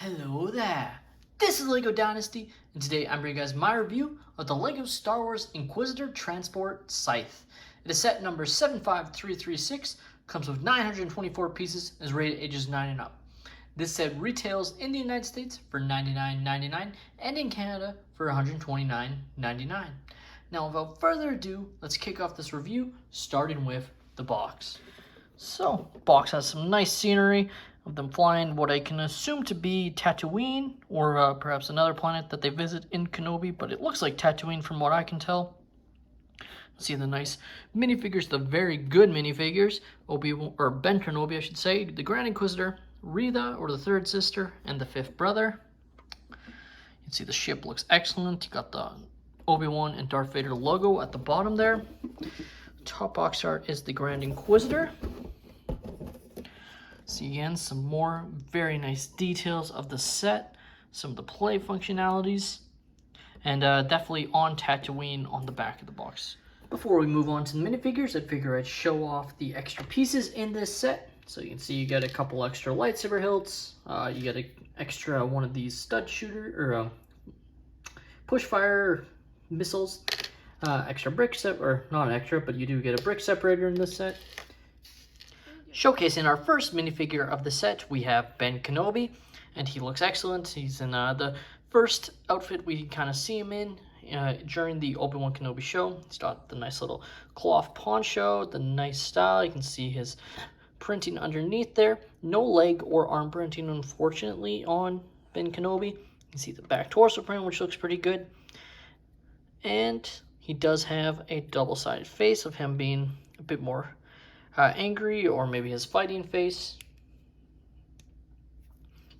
Hello there, this is LEGO Dynasty, and today I'm bringing you guys my review of the LEGO Star Wars Inquisitor Transport Scythe. It is set number 75336, comes with 924 pieces, and is rated ages 9 and up. This set retails in the United States for $99.99 and in Canada for $129.99. Now without further ado, let's kick off this review, starting with the box. So, the box has some nice scenery of them flying what I can assume to be Tatooine, or perhaps another planet that they visit in Kenobi, but it looks like Tatooine from what I can tell. See the nice minifigures, the very good minifigures, Ben Kenobi I should say, the Grand Inquisitor, Reva, or the third sister, and the fifth brother. You can see the ship looks excellent. You got the Obi-Wan and Darth Vader logo at the bottom there. Top box art is the Grand Inquisitor. See again, some more very nice details of the set, some of the play functionalities, and definitely on Tatooine on the back of the box. Before we move on to the minifigures, I figure I'd show off the extra pieces in this set. So you can see you get a couple extra lightsaber hilts, you get an extra one of these stud shooter, or push fire missiles, extra brick or not extra, but you do get a brick separator in this set. Showcasing our first minifigure of the set, we have Ben Kenobi, and he looks excellent. He's in the first outfit we kind of see him in during the Obi-Wan Kenobi show. He's got the nice little cloth poncho, the nice style. You can see his printing underneath there. No leg or arm printing, unfortunately, on Ben Kenobi. You can see the back torso print, which looks pretty good. And he does have a double-sided face of him being a bit more angry, or maybe his fighting face.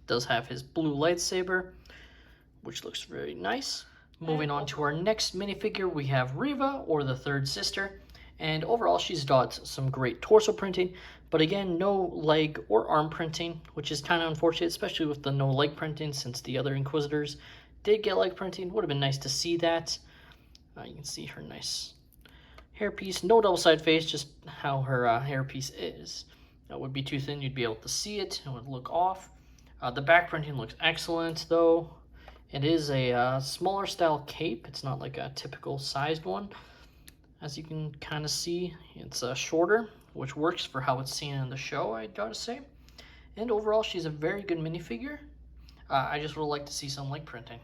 Does have his blue lightsaber, which looks very nice. Moving on to our next minifigure, we have Reva, or the third sister, and overall she's got some great torso printing, but again, no leg or arm printing, which is kind of unfortunate, especially with the no leg printing, since the other Inquisitors did get leg printing. Would have been nice to see that. You can see her nice hairpiece, no double-sided face, just how her hairpiece is. That would be too thin, you'd be able to see it, it would look off. The back printing looks excellent though. It is a smaller style cape, it's not like a typical sized one. As you can kind of see, it's shorter, which works for how it's seen in the show, I gotta say. And overall, she's a very good minifigure. I just would like to see some leg printing.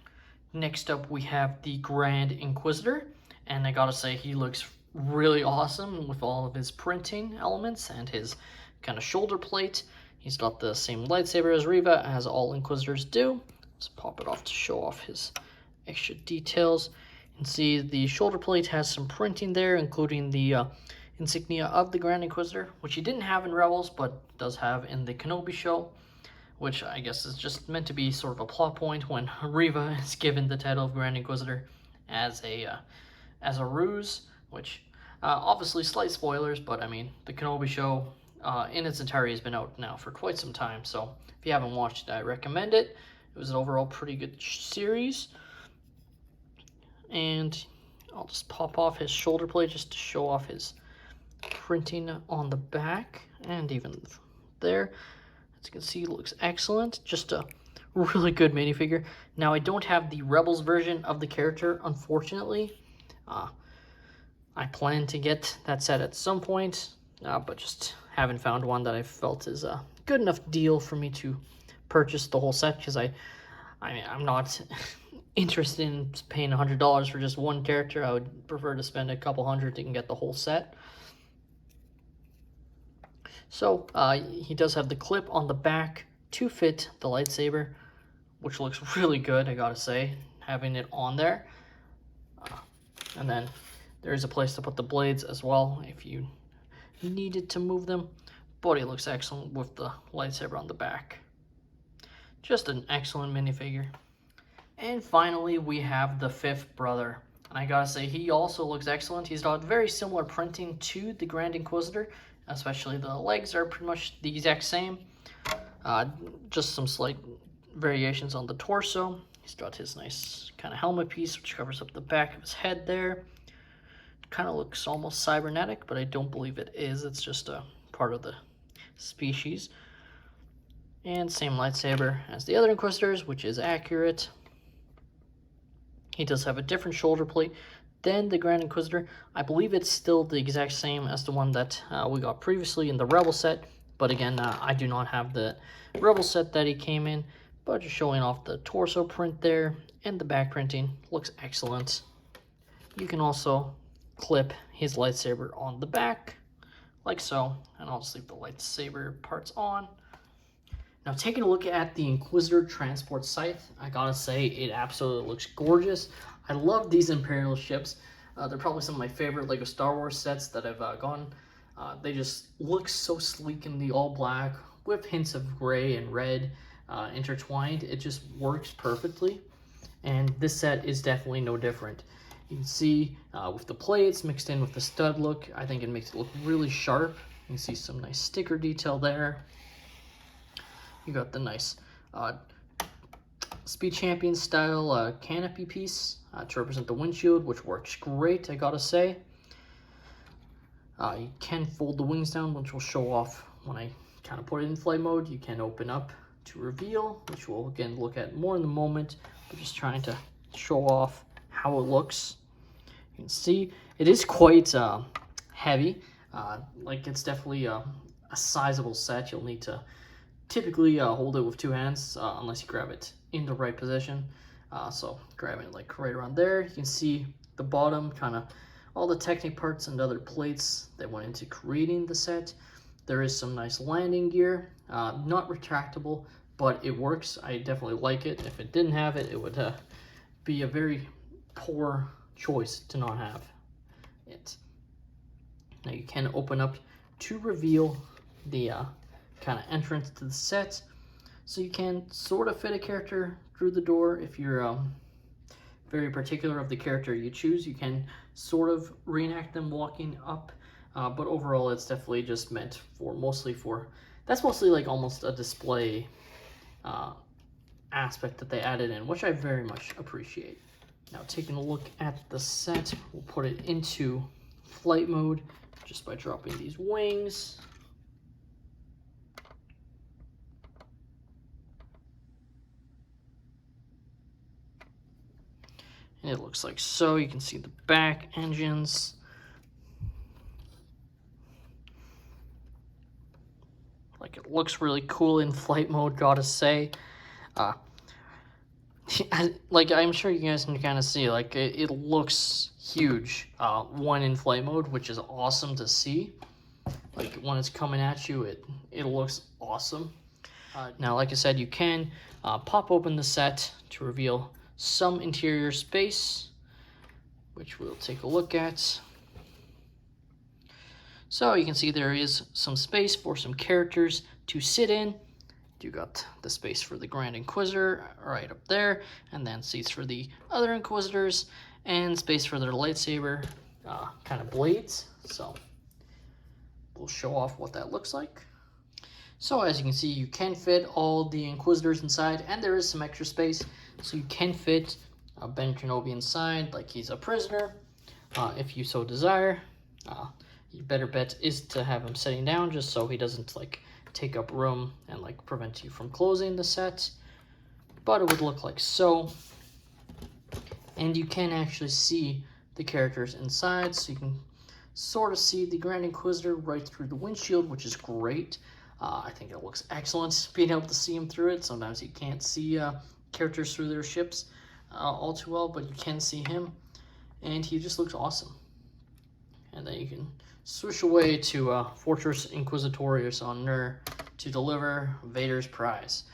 Next up, we have the Grand Inquisitor, and I gotta say, he looks really awesome with all of his printing elements and his kind of shoulder plate. He's got the same lightsaber as Reva, as all Inquisitors do. Let's pop it off to show off his extra details. You can see the shoulder plate has some printing there, including the insignia of the Grand Inquisitor, which he didn't have in Rebels, but does have in the Kenobi show, which I guess is just meant to be sort of a plot point when Reva is given the title of Grand Inquisitor as a ruse, which obviously slight spoilers, but I mean, the Kenobi show in its entirety has been out now for quite some time, so if you haven't watched it, I recommend it. It was an overall pretty good series. And I'll just pop off his shoulder plate just to show off his printing on the back, and even there. As you can see, it looks excellent. Just a really good minifigure. Now, I don't have the Rebels version of the character, unfortunately. I plan to get that set at some point, but just haven't found one that I felt is a good enough deal for me to purchase the whole set, because I'm not interested in paying $100 for just one character. I would prefer to spend a couple hundred to get the whole set. So he does have the clip on the back to fit the lightsaber, which looks really good, I gotta say, having it on there. And then there's a place to put the blades as well if you needed to move them. But it looks excellent with the lightsaber on the back. Just an excellent minifigure. And finally, we have the fifth brother. And I gotta say, he also looks excellent. He's got very similar printing to the Grand Inquisitor, especially the legs are pretty much the exact same. Just some slight variations on the torso. He's got his nice kind of helmet piece, which covers up the back of his head there. Kind of looks almost cybernetic, but I don't believe it is. It's just a part of the species. And same lightsaber as the other Inquisitors, which is accurate. He does have a different shoulder plate than the Grand Inquisitor. I believe it's still the exact same as the one that we got previously in the Rebel set. But again, I do not have the Rebel set that he came in. But just showing off the torso print there and the back printing. Looks excellent. You can also clip his lightsaber on the back, like so. And I'll just leave the lightsaber parts on. Now, taking a look at the Inquisitor Transport Scythe, I gotta say, it absolutely looks gorgeous. I love these Imperial ships. They're probably some of my favorite LEGO Star Wars sets that I've gotten. They just look so sleek in the all black with hints of gray and red intertwined. It just works perfectly. And this set is definitely no different. You can see with the plates mixed in with the stud look, I think it makes it look really sharp. You can see some nice sticker detail there. You got the nice Speed Champion style canopy piece to represent the windshield, which works great, I gotta say. You can fold the wings down, which will show off when I kind of put it in flight mode. You can open up to reveal, which we'll again look at more in the moment, but just trying to show off how it looks. You can see it is quite heavy. Like, it's definitely a sizable set. You'll need to typically hold it with two hands unless you grab it in the right position. So grabbing it like right around there. You can see the bottom, kind of all the Technic parts and other plates that went into creating the set. There is some nice landing gear, not retractable, but it works. I definitely like it. If it didn't have it, it would be a very poor choice to not have it. Now you can open up to reveal the kind of entrance to the set, so you can sort of fit a character through the door. If you're very particular of the character you choose, you can sort of reenact them walking up, but overall it's definitely just meant for that's mostly like almost a display aspect that they added in, which I very much appreciate. Now, taking a look at the set, we'll put it into flight mode just by dropping these wings. And it looks like so. You can see the back engines. Like, it looks really cool in flight mode, gotta say. Like, I'm sure you guys can kind of see, like, it looks huge when in flight mode, which is awesome to see. Like, when it's coming at you, it looks awesome. Now, like I said, you can pop open the set to reveal some interior space, which we'll take a look at. So you can see there is some space for some characters to sit in. You got the space for the Grand Inquisitor right up there, and then seats for the other Inquisitors, and space for their lightsaber kind of blades. So we'll show off what that looks like. So as you can see, you can fit all the Inquisitors inside, and there is some extra space. So you can fit Ben Kenobi inside, like he's a prisoner, if you so desire. Your better bet is to have him sitting down, just so he doesn't like take up room and like prevent you from closing the set. But it would look like so. And you can actually see the characters inside, so you can sort of see the Grand Inquisitor right through the windshield, which is great. I think it looks excellent being able to see him through it. Sometimes you can't see characters through their ships all too well, but you can see him, and he just looks awesome. And then you can switch away to Fortress Inquisitorius on Nur to deliver Vader's prize.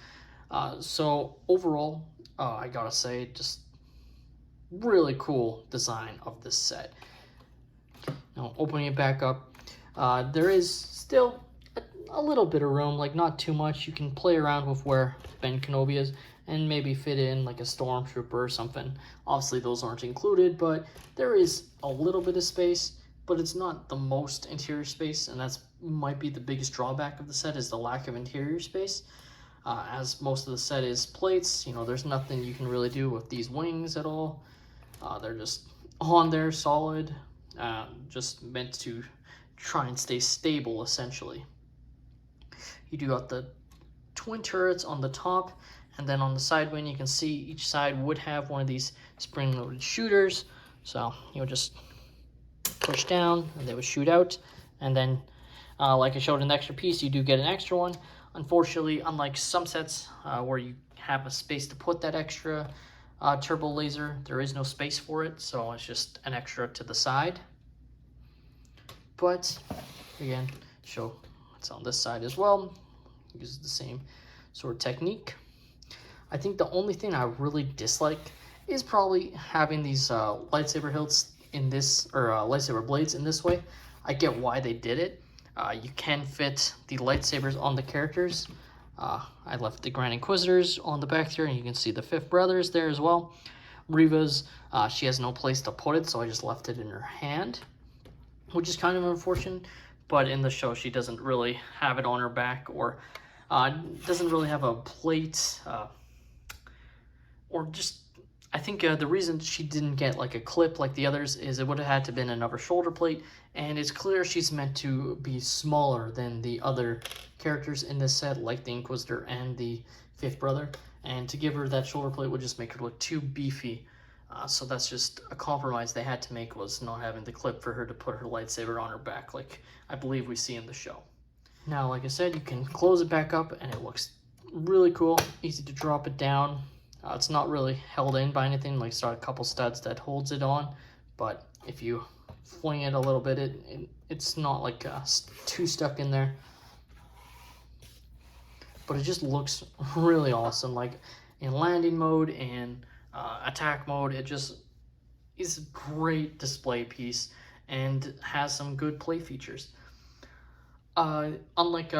So overall, I gotta say, just really cool design of this set. Now, opening it back up, there is still a little bit of room, like not too much. You can play around with where Ben Kenobi is and maybe fit in like a stormtrooper or something. Obviously those aren't included, but there is a little bit of space, but it's not the most interior space, and that's might be the biggest drawback of the set, is the lack of interior space. As most of the set is plates, you know, there's nothing you can really do with these wings at all. They're just on there solid, just meant to try and stay stable essentially. You do got the twin turrets on the top, and then on the side wing you can see each side would have one of these spring-loaded shooters. So you would just push down and they would shoot out, and then like I showed in the extra piece, you do get an extra one. Unfortunately, unlike some sets where you have a space to put that extra turbo laser, there is no space for it, so it's just an extra to the side. But again, show it's on this side as well. Use the same sort of technique. I think the only thing I really dislike is probably having these lightsaber hilts in this, or lightsaber blades in this way. I get why they did it. You can fit the lightsabers on the characters. I left the Grand Inquisitors on the back there, and you can see the Fifth Brothers there as well. Riva's, she has no place to put it, so I just left it in her hand, which is kind of unfortunate. But in the show, she doesn't really have it on her back, or doesn't really have a plate, or just, I think the reason she didn't get like a clip like the others is it would have had to been another shoulder plate, and it's clear she's meant to be smaller than the other characters in this set, like the Inquisitor and the Fifth Brother, and to give her that shoulder plate would just make her look too beefy. So that's just a compromise they had to make, was not having the clip for her to put her lightsaber on her back like I believe we see in the show. Now, like I said, you can close it back up and it looks really cool, easy to drop it down. It's not really held in by anything, like it's got a couple studs that holds it on, but if you fling it a little bit, it's not like too stuck in there. But it just looks really awesome, like in landing mode and attack mode. It just is a great display piece and has some good play features. Unlike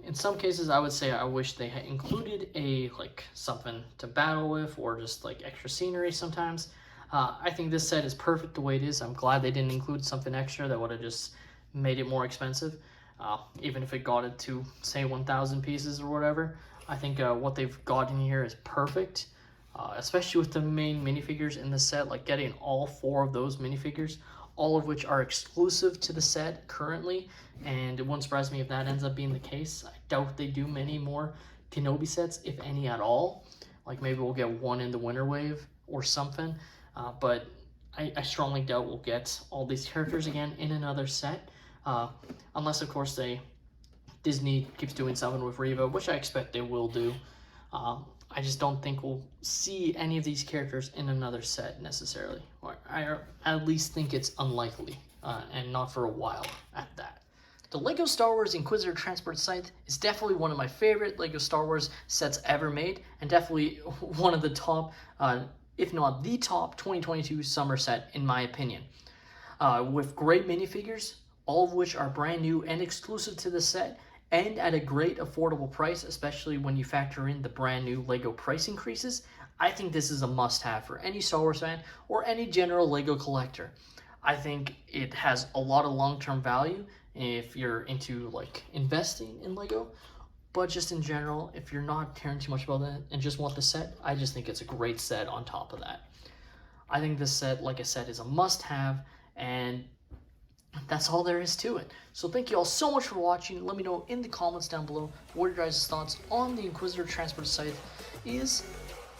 in some cases, I would say I wish they had included like something to battle with, or just like extra scenery sometimes. I think this set is perfect the way it is. I'm glad they didn't include something extra that would have just made it more expensive. Even if it got it to, say, 1,000 pieces or whatever. I think what they've got in here is perfect, especially with the main minifigures in the set, like getting all 4 of those minifigures, all of which are exclusive to the set currently, and it wouldn't surprise me if that ends up being the case. I doubt they do many more Kenobi sets, if any at all. Like maybe we'll get one in the Winter Wave or something, but I strongly doubt we'll get all these characters again in another set, unless of course Disney keeps doing something with Reva, which I expect they will do. I just don't think we'll see any of these characters in another set necessarily. Or I at least think it's unlikely, and not for a while at that. The LEGO Star Wars Inquisitor Transport Scythe is definitely one of my favorite LEGO Star Wars sets ever made, and definitely one of the top, if not the top, 2022 summer set in my opinion. With great minifigures, all of which are brand new and exclusive to the set, and at a great affordable price, especially when you factor in the brand new LEGO price increases. I think this is a must-have for any Star Wars fan or any general LEGO collector. I think it has a lot of long-term value if you're into like investing in LEGO, but just in general, if you're not caring too much about that and just want the set, I just think it's a great set on top of that. I think this set, like I said, is a must-have, and that's all there is to it. So thank you all so much for watching. Let me know in the comments down below what your guys' thoughts on the Inquisitor Transport Scythe is.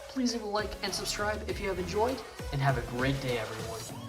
Please leave a like and subscribe if you have enjoyed, and have a great day, everyone.